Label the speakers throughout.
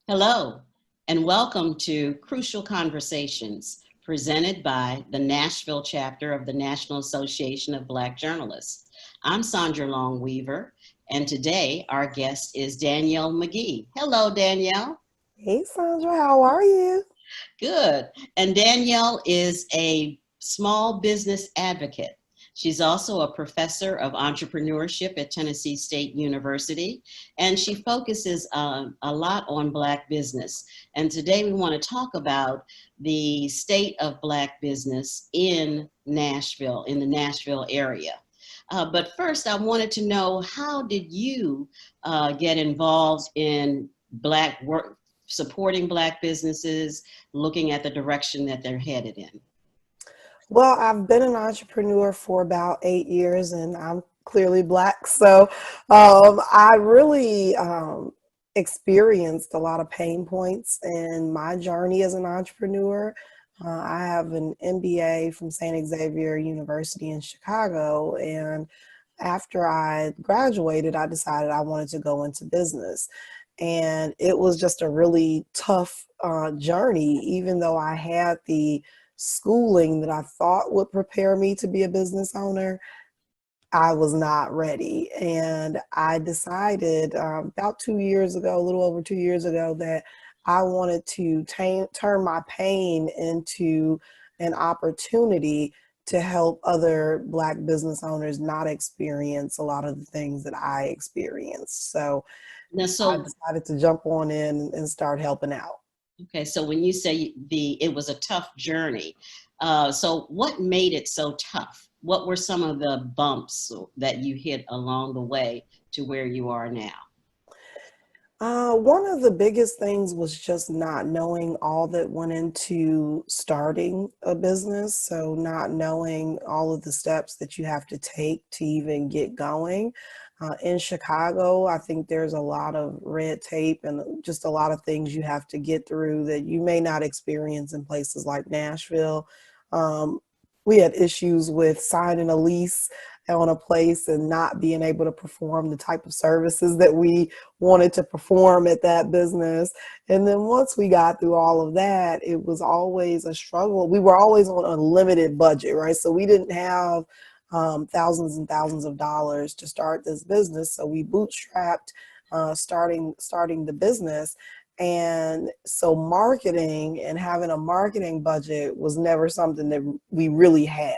Speaker 1: Hello, and welcome to Crucial Conversations, presented by the Nashville Chapter of the National Association of Black Journalists. I'm Sandra Long Weaver, and today our guest is Danielle McGee. Hello, Danielle.
Speaker 2: Hey Sandra, how are you?
Speaker 1: Good. And Danielle is a small business advocate. She's also a professor of entrepreneurship at Tennessee State University, and she focuses a lot on Black business. And today we want to talk about the state of Black business in Nashville, in the Nashville area. But first, I wanted to know, how did you get involved in Black work, supporting Black businesses, looking at the direction that they're headed in?
Speaker 2: Well, I've been an entrepreneur for about 8 years and I'm clearly Black. I really experienced a lot of pain points in my journey as an entrepreneur. I have an MBA from St. Xavier University in Chicago. And after I graduated, I decided I wanted to go into business. And it was just a really tough journey, even though I had the schooling that I thought would prepare me to be a business owner. I was not ready. And I decided about 2 years ago, a little over 2 years ago, that I wanted to turn my pain into an opportunity to help other Black business owners not experience a lot of the things that I experienced. So
Speaker 1: Now,
Speaker 2: I
Speaker 1: so
Speaker 2: decided to jump on in and start helping out.
Speaker 1: okay, so when you say it was a tough journey, so what made it so tough? What were some of the bumps that you hit along the way to where you are now?
Speaker 2: One of the biggest things was just not knowing all that went into starting a business. So, not knowing all of the steps that you have to take to even get going. In Chicago, I think there's a lot of red tape and just a lot of things you have to get through that you may not experience in places like Nashville. Um, we had issues with signing a lease on a place and not being able to perform the type of services that we wanted to perform at that business. And then once we got through all of that, it was always a struggle. We were always on a limited budget, right? So we didn't have thousands and thousands of dollars to start this business. So we bootstrapped starting the business. And so marketing and having a marketing budget was never something that we really had.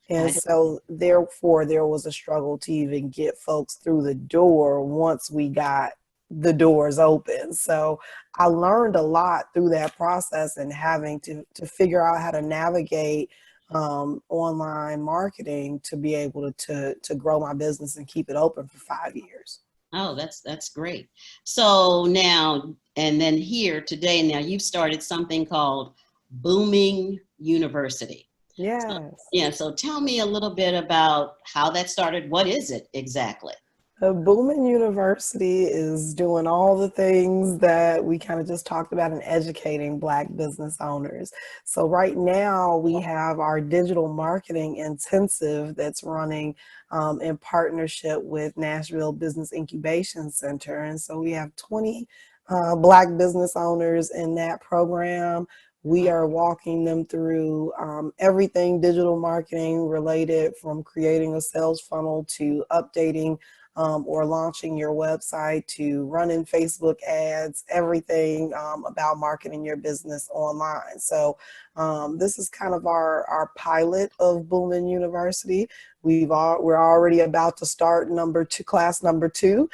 Speaker 2: And
Speaker 1: I,
Speaker 2: so therefore there was a struggle to even get folks through the door once we got the doors open. So I learned a lot through that process and having to figure out how to navigate online marketing to be able to grow my business and keep it open for 5 years.
Speaker 1: oh, that's great. So now, and then here today, now you've started something called Booming University. So,
Speaker 2: Yes.
Speaker 1: yeah, so tell me a little bit about how that started. What is it exactly?
Speaker 2: Boomin University is doing all the things that we kind of just talked about in educating Black business owners. So right now we have our digital marketing intensive that's running in partnership with Nashville Business Incubation Center. And so we have 20 Black business owners in that program. We are walking them through everything digital marketing related, from creating a sales funnel to updating or launching your website to running Facebook ads, everything about marketing your business online. So this is kind of our pilot of Boomin University. We're already about to start class number two.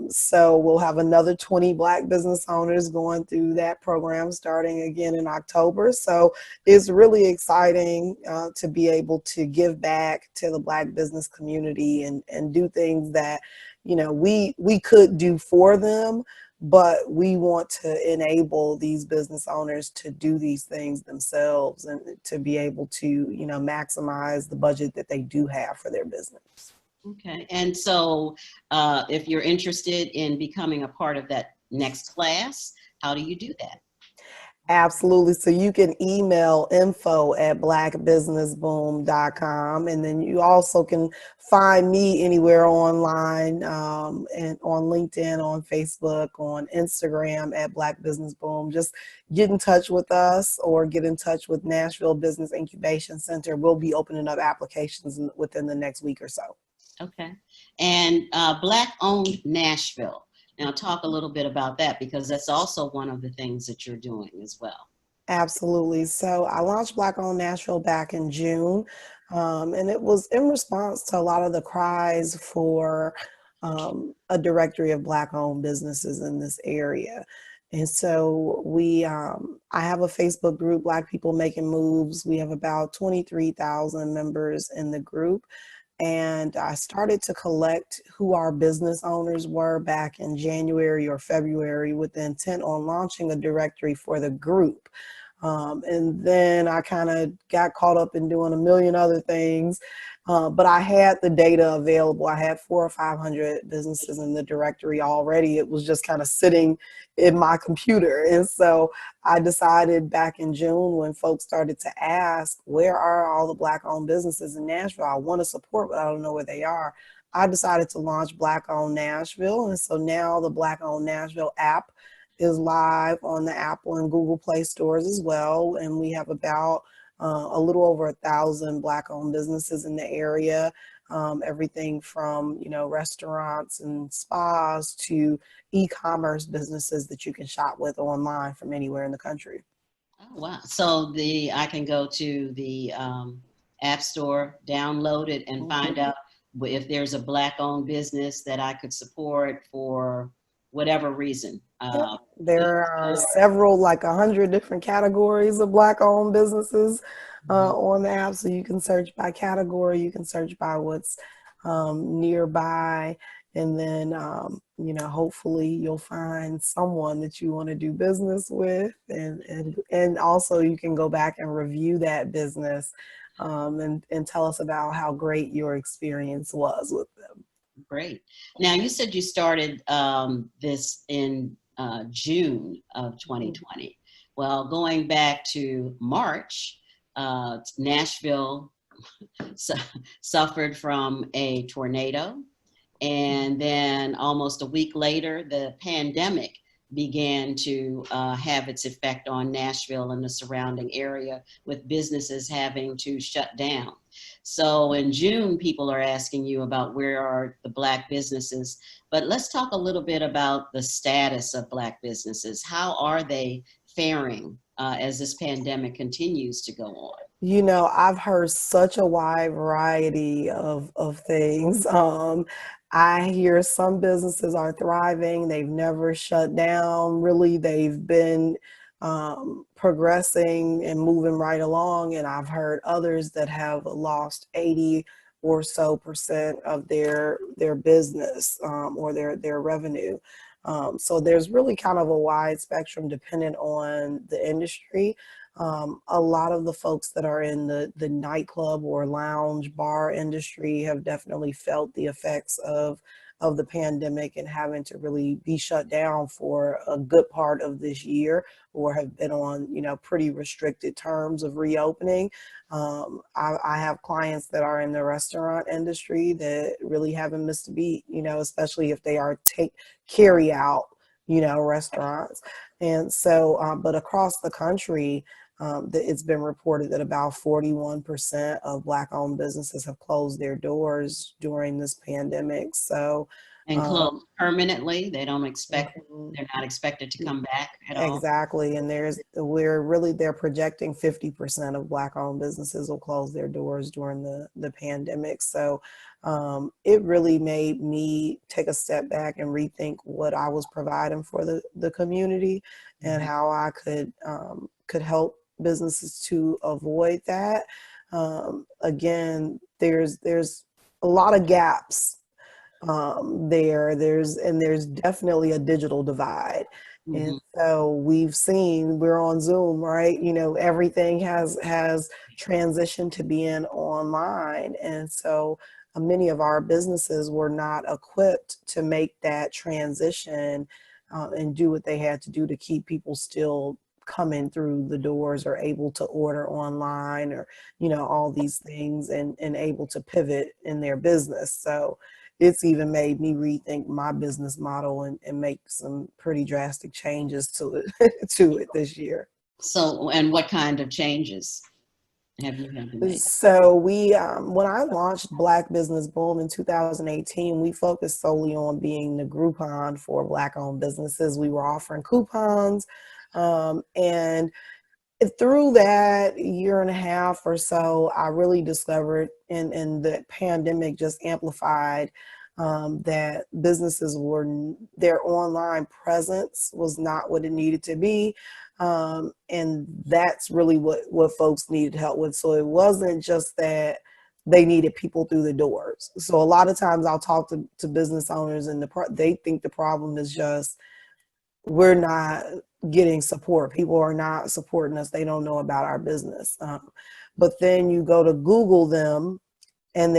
Speaker 2: So we'll have another 20 Black business owners going through that program starting again in October. So it's really exciting to be able to give back to the Black business community and do things that, we could do for them, but we want to enable these business owners to do these things themselves and to be able to, maximize the budget that they do have for their business.
Speaker 1: Okay. And so if you're interested in becoming a part of that next class, how do you do that?
Speaker 2: Absolutely. So you can email info@blackbusinessboom.com. And then you also can find me anywhere online, and on LinkedIn, on Facebook, on Instagram at Black Business Boom. Just get in touch with us or get in touch with Nashville Business Incubation Center. We'll be opening up applications within the next week or so.
Speaker 1: Okay. And Black owned Nashville. Now talk a little bit about that, because that's also one of the things that you're doing as well.
Speaker 2: Absolutely. So I launched Black Owned Nashville back in June, and it was in response to a lot of the cries for a directory of Black owned businesses in this area. And so I have a Facebook group, Black People Making Moves. We have about 23,000 members in the group. And I started to collect who our business owners were back in January or February with the intent on launching a directory for the group. And then I kind of got caught up in doing a million other things. But I had the data available. I had 400 or 500 businesses in the directory already. It was just kind of sitting in my computer. And so I decided back in June, when folks started to ask, where are all the Black owned businesses in Nashville? I want to support, but I don't know where they are. I decided to launch Black Owned Nashville. And so now the Black Owned Nashville app is live on the Apple and Google Play stores as well. And we have about a little over 1,000 Black owned businesses in the area. Everything from, restaurants and spas to e-commerce businesses that you can shop with online from anywhere in the country.
Speaker 1: Oh, wow. So I can go to the App Store, download it, and find out if there's a Black owned business that I could support for whatever reason.
Speaker 2: Yep. There are several, like 100 different categories of Black owned businesses on the app. So you can search by category, you can search by what's nearby. And then, hopefully you'll find someone that you want to do business with. And also you can go back and review that business and tell us about how great your experience was with them.
Speaker 1: Great. Now, you said you started this in June of 2020. Well, going back to March, Nashville suffered from a tornado. And then almost a week later, the pandemic began to have its effect on Nashville and the surrounding area, with businesses having to shut down. So in June, people are asking you about where are the Black businesses, but let's talk a little bit about the status of Black businesses. How are they faring as this pandemic continues to go on?
Speaker 2: I've heard such a wide variety of things. I hear some businesses are thriving. They've never shut down. Really, they've been progressing and moving right along. And I've heard others that have lost 80 or so percent of their business or their revenue. So there's really kind of a wide spectrum dependent on the industry. A lot of the folks that are in the nightclub or lounge bar industry have definitely felt the effects of the pandemic and having to really be shut down for a good part of this year, or have been on, pretty restricted terms of reopening. I have clients that are in the restaurant industry that really haven't missed a beat, especially if they are carry out, restaurants. And so, but across the country, it's been reported that about 41% of Black owned businesses have closed their doors during this pandemic. So,
Speaker 1: And closed permanently? They're not expected to come back at all?
Speaker 2: Exactly. And they're projecting 50% of Black owned businesses will close their doors during the pandemic. So it really made me take a step back and rethink what I was providing for the community and how I could help businesses to avoid that. Again, there's a lot of gaps there's definitely a digital divide. And so we're on Zoom, right? Everything has transitioned to being online. And so many of our businesses were not equipped to make that transition and do what they had to do to keep people still coming through the doors are able to order online, or, all these things, and able to pivot in their business. So it's even made me rethink my business model and make some pretty drastic changes to it to it this year.
Speaker 1: So, and what kind of changes have you had to make?
Speaker 2: So when I launched Black Business Boom in 2018, we focused solely on being the Groupon for Black-owned businesses. We were offering coupons, and through that year and a half or so, I really discovered, and the pandemic just amplified, that businesses their online presence was not what it needed to be. And that's really what folks needed help with. So it wasn't just that they needed people through the doors. So a lot of times I'll talk to business owners, and they think the problem is just we're not getting support. People are not supporting us. They don't know about our business. But then you go to Google them, and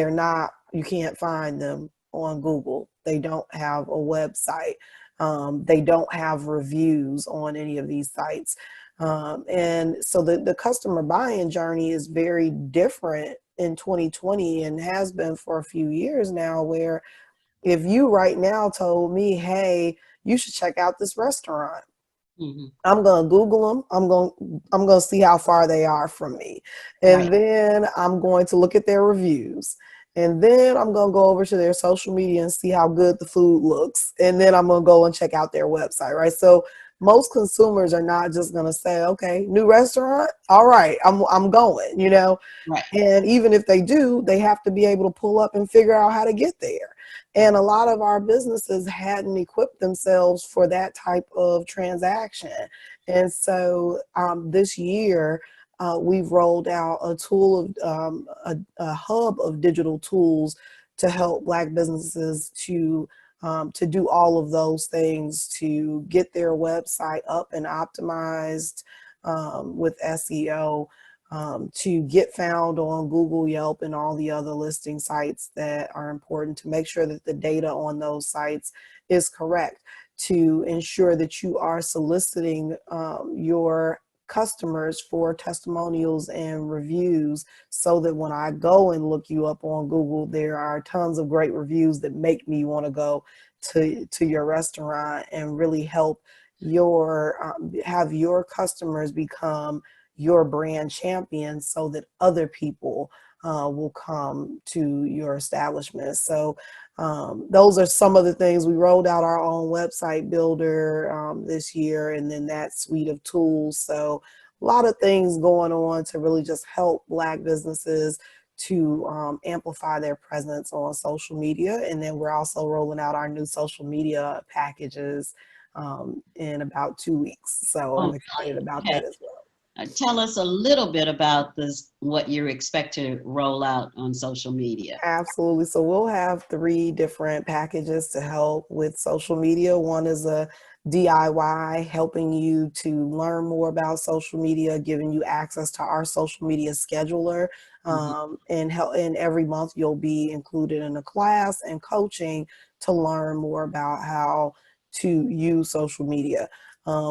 Speaker 2: you can't find them on Google. They don't have a website. They don't have reviews on any of these sites. And so the customer buying journey is very different in 2020, and has been for a few years now, where if you right now told me, hey, you should check out this restaurant,
Speaker 1: Mm-hmm.
Speaker 2: I'm gonna Google them. I'm gonna see how far they are from me, and
Speaker 1: Right.
Speaker 2: then I'm going to look at their reviews, and then I'm gonna go over to their social media and see how good the food looks, and then I'm gonna go and check out their website. Right. So most consumers are not just gonna say, okay, new restaurant, all right, I'm going.
Speaker 1: Right.
Speaker 2: And even if they do, they have to be able to pull up and figure out how to get there. And a lot of our businesses hadn't equipped themselves for that type of transaction. And so this year, we've rolled out a tool of a hub of digital tools to help Black businesses to do all of those things, to get their website up and optimized with SEO, to get found on Google, Yelp, and all the other listing sites that are important, to make sure that the data on those sites is correct, to ensure that you are soliciting your customers for testimonials and reviews, so that when I go and look you up on Google, there are tons of great reviews that make me want to go to your restaurant and really help have your customers become your brand champion, so that other people will come to your establishment. So those are some of the things. We rolled out our own website builder this year, and then that suite of tools. So a lot of things going on to really just help Black businesses to amplify their presence on social media. And then we're also rolling out our new social media packages in about 2 weeks. So I'm excited about
Speaker 1: Okay.
Speaker 2: that as well.
Speaker 1: Tell us a little bit about what you expect to roll out on social media.
Speaker 2: Absolutely. So we'll have 3 different packages to help with social media. One is a DIY, helping you to learn more about social media, giving you access to our social media scheduler.
Speaker 1: Mm-hmm.
Speaker 2: And every month you'll be included in a class and coaching to learn more about how to use social media.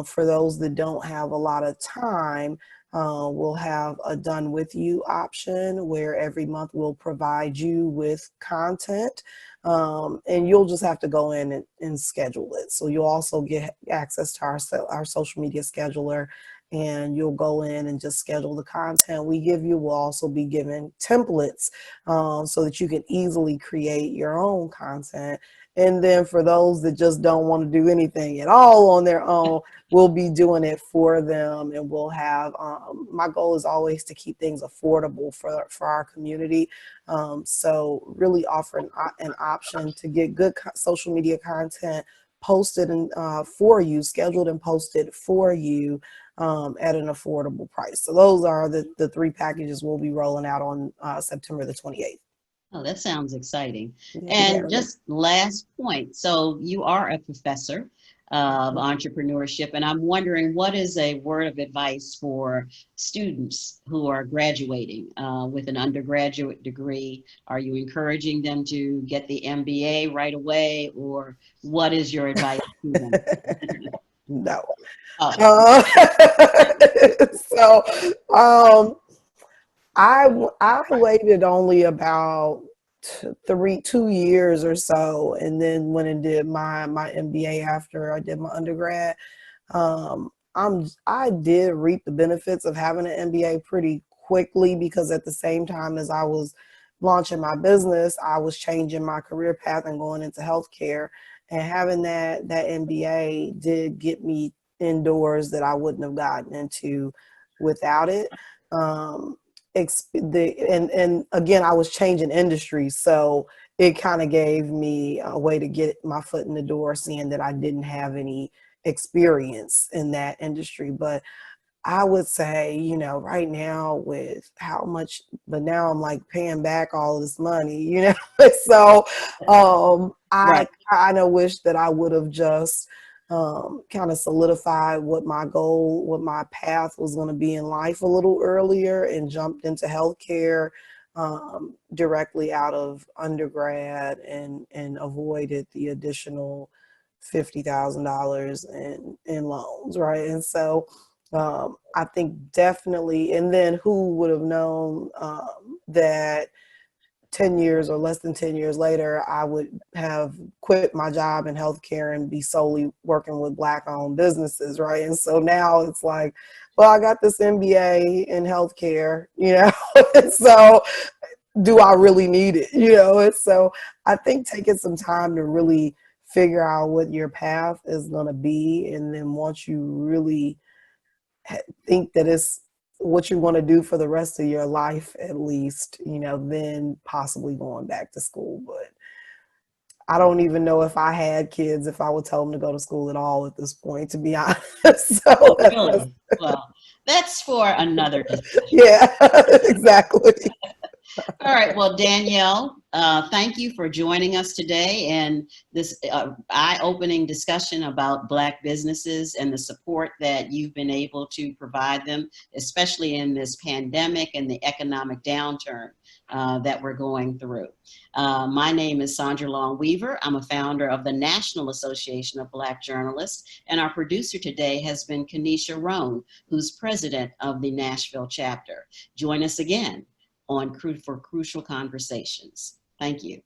Speaker 2: For those that don't have a lot of time, we'll have a done with you option, where every month we'll provide you with content, and you'll just have to go in and schedule it. So you'll also get access to our social media scheduler, and you'll go in and just schedule the content we give you. We'll also be given templates so that you can easily create your own content. And then for those that just don't want to do anything at all on their own, we'll be doing it for them. And we'll have, my goal is always to keep things affordable for our community. So really offer an option to get good social media content posted and for you, scheduled and posted for you at an affordable price. So those are the 3 packages we'll be rolling out on September the 28th.
Speaker 1: Oh, that sounds exciting.
Speaker 2: Yeah,
Speaker 1: And just last point. So you are a professor of entrepreneurship, and I'm wondering, what is a word of advice for students who are graduating with an undergraduate degree? Are you encouraging them to get the MBA right away, or what is your advice to them?
Speaker 2: No.
Speaker 1: Oh,
Speaker 2: Uh, so um, I waited only about 2 years or so, and then went and did my MBA after I did my undergrad. I did reap the benefits of having an MBA pretty quickly, because at the same time as I was launching my business, I was changing my career path and going into healthcare. And having that MBA did get me indoors that I wouldn't have gotten into without it. Um, and again, I was changing industries, so it kind of gave me a way to get my foot in the door, seeing that I didn't have any experience in that industry. But I would say, right now with how much, but now I'm like paying back all this money, so I
Speaker 1: right.
Speaker 2: kind of wish that I would have just kind of solidified what my goal, what my path was going to be in life a little earlier, and jumped into healthcare directly out of undergrad, and avoided the additional $50,000 in loans, right? And so I think definitely, and then who would have known that 10 years or less than 10 years later, I would have quit my job in healthcare and be solely working with Black owned businesses, right? And so now it's like, well, I got this MBA in healthcare, so do I really need it? And so I think taking some time to really figure out what your path is going to be. And then once you really think that it's what you want to do for the rest of your life, at least, then possibly going back to school. But I don't even know if I had kids, if I would tell them to go to school at all at this point, to be honest. So
Speaker 1: Oh, really? Well, that's for another discussion.
Speaker 2: yeah, exactly.
Speaker 1: All right. Well, Danielle, thank you for joining us today and this eye-opening discussion about Black businesses and the support that you've been able to provide them, especially in this pandemic and the economic downturn that we're going through. My name is Sandra Long Weaver. I'm a founder of the National Association of Black Journalists, and our producer today has been Kenesha Roan, who's president of the Nashville Chapter. Join us again for Crucial Conversations. Thank you.